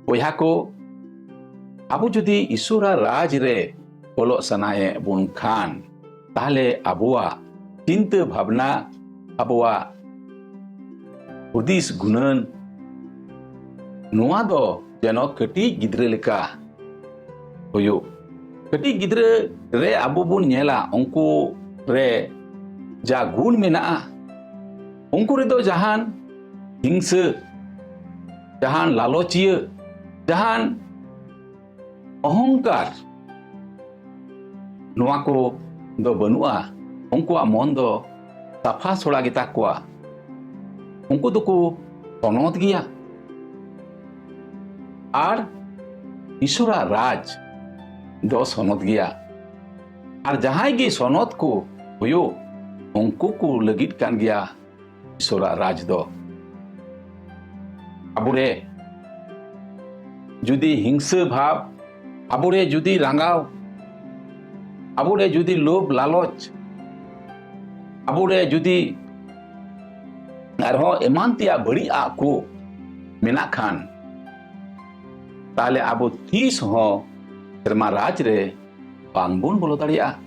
ᱵᱚᱭᱦᱟ ᱠᱚ, ᱟᱵᱚ ᱡᱩᱫᱤ ᱤᱥᱥᱚᱨᱟᱜ ᱨᱟᱡᱽ ᱨᱮ ᱵᱚᱞᱚᱜ ᱥᱟᱱᱟᱭᱮᱫ ᱵᱚᱱ ᱠᱷᱟᱱ ᱛᱟᱦᱞᱮ ᱟᱵᱚᱣᱟᱜ ᱪᱤᱱᱛᱟᱹ ᱵᱷᱟᱵᱽᱱᱟ, ᱟᱵᱚᱣᱟᱜ ᱦᱩᱫᱤᱥ ᱜᱩᱱᱟᱹᱱ ᱱᱚᱣᱟ ᱫᱚ যেন ᱠᱟᱹᱴᱤᱡ ᱜᱤᱫᱽᱨᱟᱹ ᱞᱮᱠᱟ ᱦᱩᱭᱩᱜ। ᱠᱟᱹᱴᱤᱡ ᱜᱤᱫᱽᱨᱟᱹ ᱨᱮ ᱟᱵᱚ ᱵᱚᱱ ᱧᱮᱞᱟ ᱩᱱᱠᱩ ᱨᱮ ᱡᱟ ᱜᱩᱱ ᱢᱮᱱᱟᱜᱼᱟ, ᱩᱱᱠᱩ ᱨᱮᱫᱚ ᱡᱟᱦᱟᱱ ᱦᱤᱝᱥᱟᱹ, ᱡᱟᱦᱟᱱ ᱞᱟᱞᱚᱪᱤᱭᱟᱹ, ᱡᱟᱦᱟᱱ অহংকার ᱱᱚᱣᱟ ᱠᱚ ᱫᱚ ᱵᱟᱹᱱᱩᱜᱼᱟ। ᱩᱱᱠᱩᱣᱟᱜ ᱢᱚᱱ ᱫᱚ ᱥᱟᱯᱷᱟ ᱥᱚᱲᱟ ᱜᱮᱛᱟ ᱠᱚᱣᱟ। ᱩᱱᱠᱩ ᱫᱚᱠᱚ ᱥᱚᱱᱚᱛ ᱜᱮᱭᱟ। ᱟᱨ ᱤᱥᱥᱚᱨᱟᱜ ᱨᱟᱡᱽ ᱫᱚ ᱥᱚᱱᱚᱛ ᱜᱮᱭᱟ। ᱟᱨ ᱡᱟᱦᱟᱸᱭ ᱜᱮ ᱥᱚᱱᱚᱛ ᱠᱚ ᱦᱩᱭᱩᱜ, ᱩᱱᱠᱩ ᱠᱚ ᱞᱟᱹᱜᱤᱫ ᱠᱟᱱ ᱜᱮᱭᱟ ᱤᱥᱥᱚᱨᱟᱜ ᱨᱟᱡᱽ ᱫᱚ। ᱟᱵᱚᱨᱮ ᱡᱩᱫᱤ ᱦᱤᱝᱥᱟᱹ ᱵᱷᱟᱵᱽ, ᱟᱵᱚᱨᱮ ᱡᱩᱫᱤ ᱨᱟᱸᱜᱟᱣ, ᱟᱵᱚᱨᱮ ᱡᱩᱫᱤ ᱞᱳᱵᱷ ᱞᱟᱞᱚᱪ, ᱟᱵᱚᱨᱮ ᱡᱩᱫᱤ ᱟᱨᱦᱚᱸ ᱮᱢᱟᱱ ᱛᱮᱭᱟᱜ ᱵᱟᱹᱲᱤᱡᱟᱜ ᱠᱚ ᱢᱮᱱᱟᱜ ᱠᱷᱟᱱ ᱛᱟᱦᱞᱮ ᱟᱵᱚ ᱛᱤᱥ ᱦᱚᱸ ᱥᱮᱨᱢᱟ ᱨᱟᱡᱽ ᱨᱮ ᱵᱟᱝᱵᱚᱱ ᱵᱚᱞᱚ ᱫᱟᱲᱮᱭᱟᱜᱼᱟ।